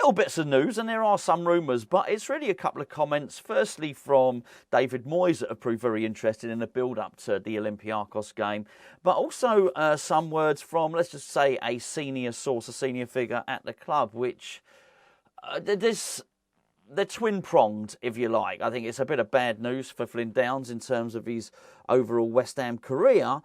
little bits of news, and there are some rumours, but it's really a couple of comments. Firstly, from David Moyes that have proved very interesting in the build-up to the Olympiacos game, but also some words from, let's just say, a senior source, a senior figure at the club, which they're twin-pronged, if you like. I think it's a bit of bad news for Flynn Downes in terms of his overall West Ham career.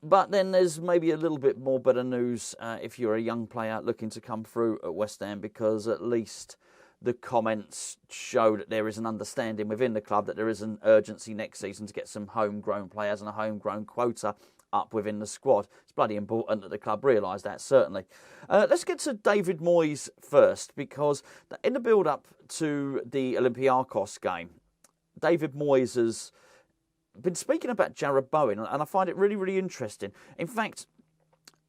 But then there's maybe a little bit more better news if you're a young player looking to come through at West Ham, because at least the comments show that there is an understanding within the club that there is an urgency next season to get some homegrown players and a homegrown quota up within the squad. It's bloody important that the club realise that, certainly. Let's get to David Moyes first, because in the build-up to the Olympiacos game, David Moyes has been speaking about Jarrod Bowen, and I find it really, really interesting. In fact,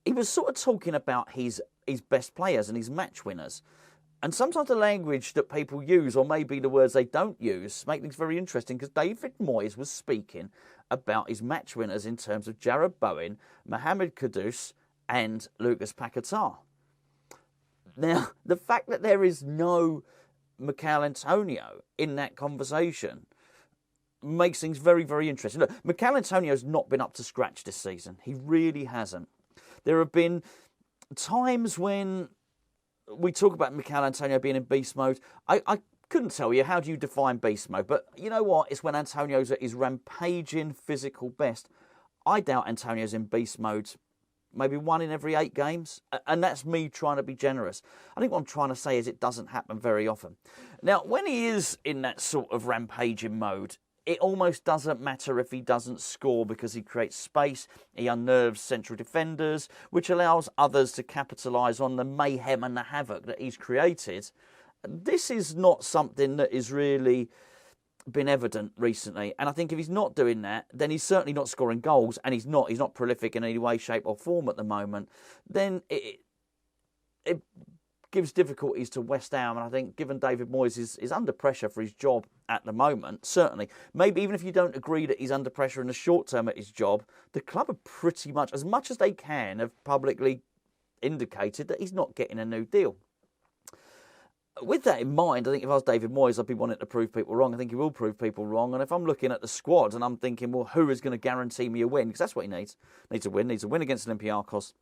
he was sort of talking about his best players and his match winners. And sometimes the language that people use, or maybe the words they don't use, make things very interesting, because David Moyes was speaking about his match winners in terms of Jarrod Bowen, Mohamed Kudus and Lucas Paquetá. Now, the fact that there is no Michail Antonio in that conversation makes things very, very interesting. Look, Michail Antonio has not been up to scratch this season. He really hasn't. There have been times when we talk about Michail Antonio being in beast mode. I couldn't tell you, how do you define beast mode? But you know what? It's when Antonio's at his rampaging physical best. I doubt Antonio's in beast mode maybe 1 in every 8 games. And that's me trying to be generous. I think what I'm trying to say is it doesn't happen very often. Now, when he is in that sort of rampaging mode, it almost doesn't matter if he doesn't score, because he creates space, he unnerves central defenders, which allows others to capitalise on the mayhem and the havoc that he's created. This is not something that has really been evident recently. And I think if he's not doing that, then he's certainly not scoring goals, and he's not prolific in any way, shape or form at the moment. Then it gives difficulties to West Ham, and I think given David Moyes is under pressure for his job at the moment, certainly, maybe even if you don't agree that he's under pressure in the short term at his job, the club are pretty much as they can, have publicly indicated that he's not getting a new deal. With that in mind, I think if I was David Moyes, I'd be wanting to prove people wrong. I think he will prove people wrong. And if I'm looking at the squad and I'm thinking, well, who is going to guarantee me a win? Because that's what he needs. Needs a win against Olympiacos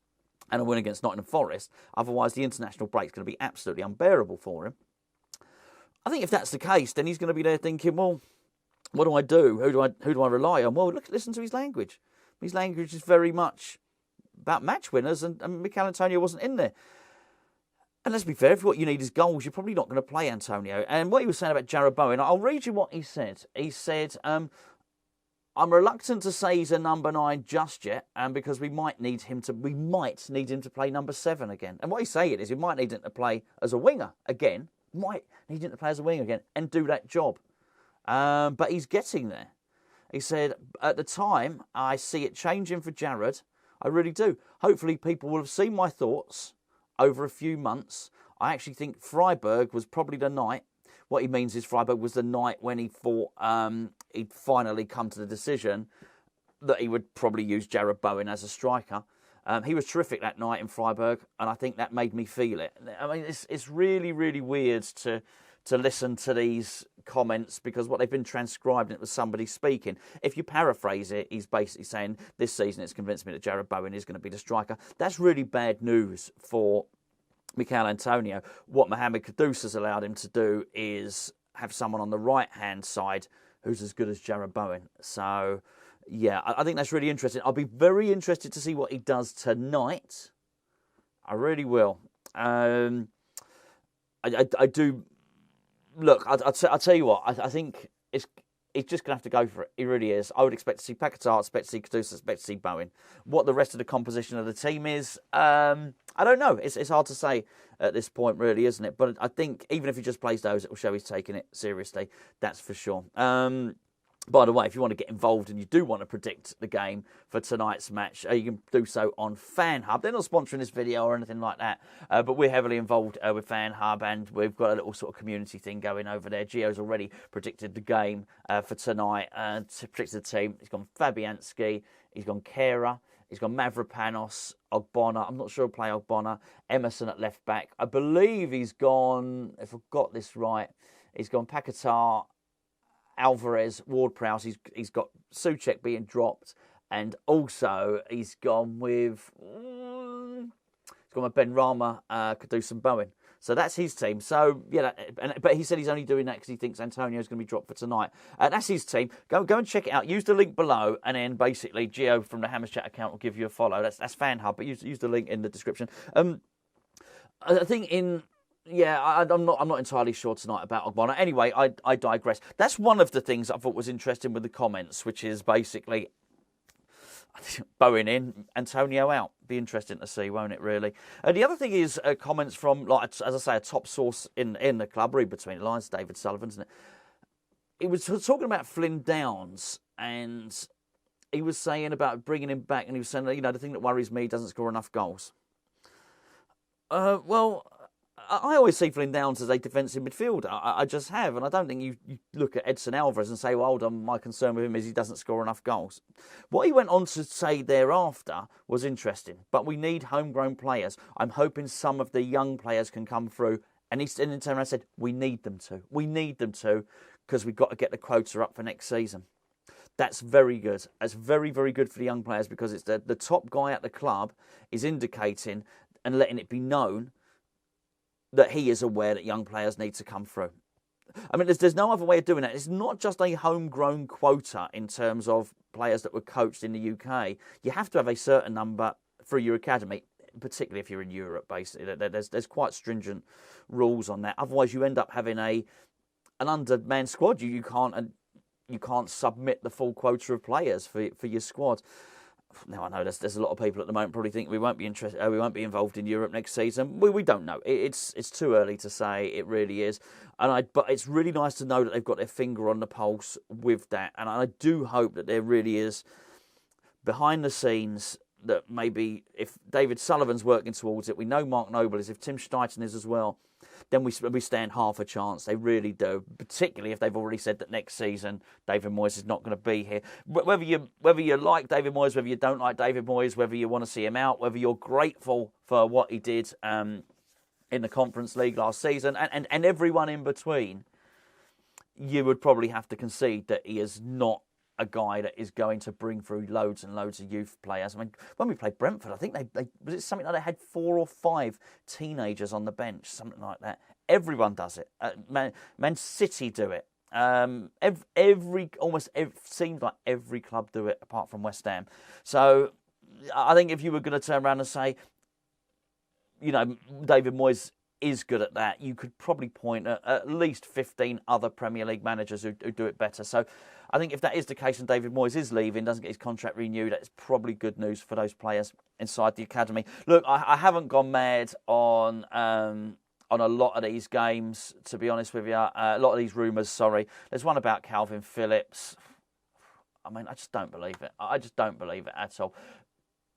and a win against Nottingham Forest. Otherwise, the international break's going to be absolutely unbearable for him. I think if that's the case, then he's going to be there thinking, well, what do I do? Who do I rely on? Well, listen to his language. His language is very much about match winners, and Michail Antonio wasn't in there. And let's be fair, if what you need is goals, you're probably not going to play Antonio. And what he was saying about Jarrod Bowen, I'll read you what he said. He said, I'm reluctant to say he's a number 9 just yet, because we might need him to play number 7 again. And what he's saying is we might need him to play as a winger again, and do that job. But he's getting there. He said, at the time, I see it changing for Jarrod. I really do. Hopefully people will have seen my thoughts over a few months. I actually think Freiburg was probably the night. What he means is Freiburg was the night when he thought he'd finally come to the decision that he would probably use Jarrod Bowen as a striker. He was terrific that night in Freiburg, and I think that made me feel it. I mean, it's really, really weird to listen to these comments, because what they've been transcribing, it was somebody speaking. If you paraphrase it, he's basically saying, this season it's convinced me that Jarrod Bowen is going to be the striker. That's really bad news for Michail Antonio. What Mohamed Kudus has allowed him to do is have someone on the right-hand side who's as good as Jarrod Bowen. So, yeah, I think that's really interesting. I'll be very interested to see what he does tonight. I really will. I do. Look, I'll tell you what. I think he's just going to have to go for it. He really is. I would expect to see Paquetá, I expect to see Kudus, I expect to see Bowen. What the rest of the composition of the team is, I don't know. It's hard to say at this point, really, isn't it? But I think even if he just plays those, it will show he's taking it seriously. That's for sure. By the way, if you want to get involved and you do want to predict the game for tonight's match, you can do so on FanHub. They're not sponsoring this video or anything like that, but we're heavily involved with FanHub, and we've got a little sort of community thing going over there. Gio's already predicted the game for tonight, predicted the team. He's gone Fabianski, he's gone Kera, he's gone Mavropanos, Ogbonna. I'm not sure he'll play Ogbonna. Emerson at left back. I believe he's gone, if I've got this right, he's gone Paquetá, Alvarez, Ward-Prowse. He's got Souček being dropped, and also he's gone with Benrahma, Kudus, Bowen. So that's his team. So yeah, but he said he's only doing that because he thinks Antonio is going to be dropped for tonight. That's his team. Go and check it out. Use the link below, and then basically Gio from the Hammers Chat account will give you a follow. That's FanHub, but use the link in the description. I think I'm not entirely sure tonight about Ogbonna. Anyway, I digress. That's one of the things I thought was interesting with the comments, which is basically Bowen in, Antonio out. Be interesting to see, won't it, really? The other thing is comments from, like, as I say, a top source in the club, read between the lines, David Sullivan, isn't it? He was talking about Flynn Downs, and he was saying about bringing him back, and he was saying, the thing that worries me, he doesn't score enough goals. Well, I always see Flynn Downs as a defensive midfielder. I just have, and I don't think you look at Edson Alvarez and say, well, hold on, my concern with him is he doesn't score enough goals. What he went on to say thereafter was interesting, but we need homegrown players. I'm hoping some of the young players can come through, and in turn I said, we need them to. We need them to, because we've got to get the quota up for next season. That's very good. That's very, very good for the young players, because it's the top guy at the club is indicating and letting it be known that he is aware that young players need to come through. I mean, there's no other way of doing that. It's not just a homegrown quota in terms of players that were coached in the UK. You have to have a certain number through your academy, particularly if you're in Europe, basically. There's quite stringent rules on that. Otherwise, you end up having an undermanned squad. You can't submit the full quota of players for your squad. Now I know there's a lot of people at the moment probably think we won't be involved in Europe next season. We don't know. It's too early to say. It really is. But it's really nice to know that they've got their finger on the pulse with that. And I do hope that there really is behind the scenes that maybe if David Sullivan's working towards it, we know Mark Noble is, if Tim Steiten is as well, then we stand half a chance. They really do, particularly if they've already said that next season David Moyes is not going to be here. Whether you like David Moyes, whether you don't like David Moyes, whether you want to see him out, whether you're grateful for what he did in the Conference League last season, and everyone in between, you would probably have to concede that he is not a guy that is going to bring through loads and loads of youth players. I mean, when we played Brentford, I think they was it something like they had 4 or 5 teenagers on the bench, something like that. Everyone does it. Man City do it. Seems like every club do it apart from West Ham. So I think if you were going to turn around and say, David Moyes is good at that, you could probably point at least 15 other Premier League managers who do it better. So I think if that is the case and David Moyes is leaving, doesn't get his contract renewed, that's probably good news for those players inside the academy. Look, I haven't gone mad on a lot of these games, to be honest with you. A lot of these rumours, sorry. There's one about Calvin Phillips. I mean, I just don't believe it. I just don't believe it at all.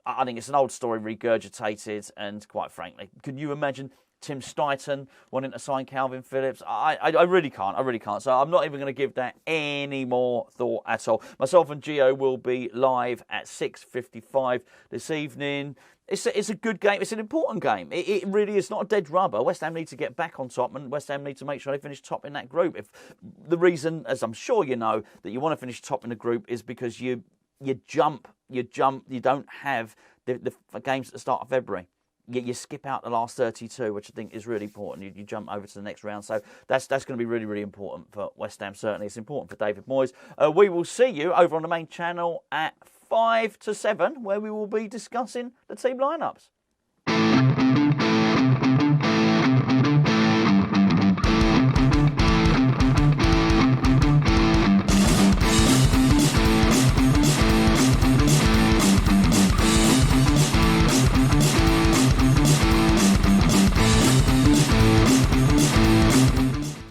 I think it's an old story regurgitated, and quite frankly, can you imagine Tim Steiten wanting to sign Calvin Phillips? I really can't. I really can't. So I'm not even going to give that any more thought at all. Myself and Gio will be live at 6:55 this evening. It's a good game. It's an important game. It really is not a dead rubber. West Ham need to get back on top, and West Ham need to make sure they finish top in that group. If the reason, as I'm sure you know, that you want to finish top in the group is because you jump. You don't have the games at the start of February. You skip out the last 32, which I think is really important. You jump over to the next round. So that's going to be really, really important for West Ham, certainly. It's important for David Moyes. We will see you over on the main channel at 5 to 7, where we will be discussing the team lineups.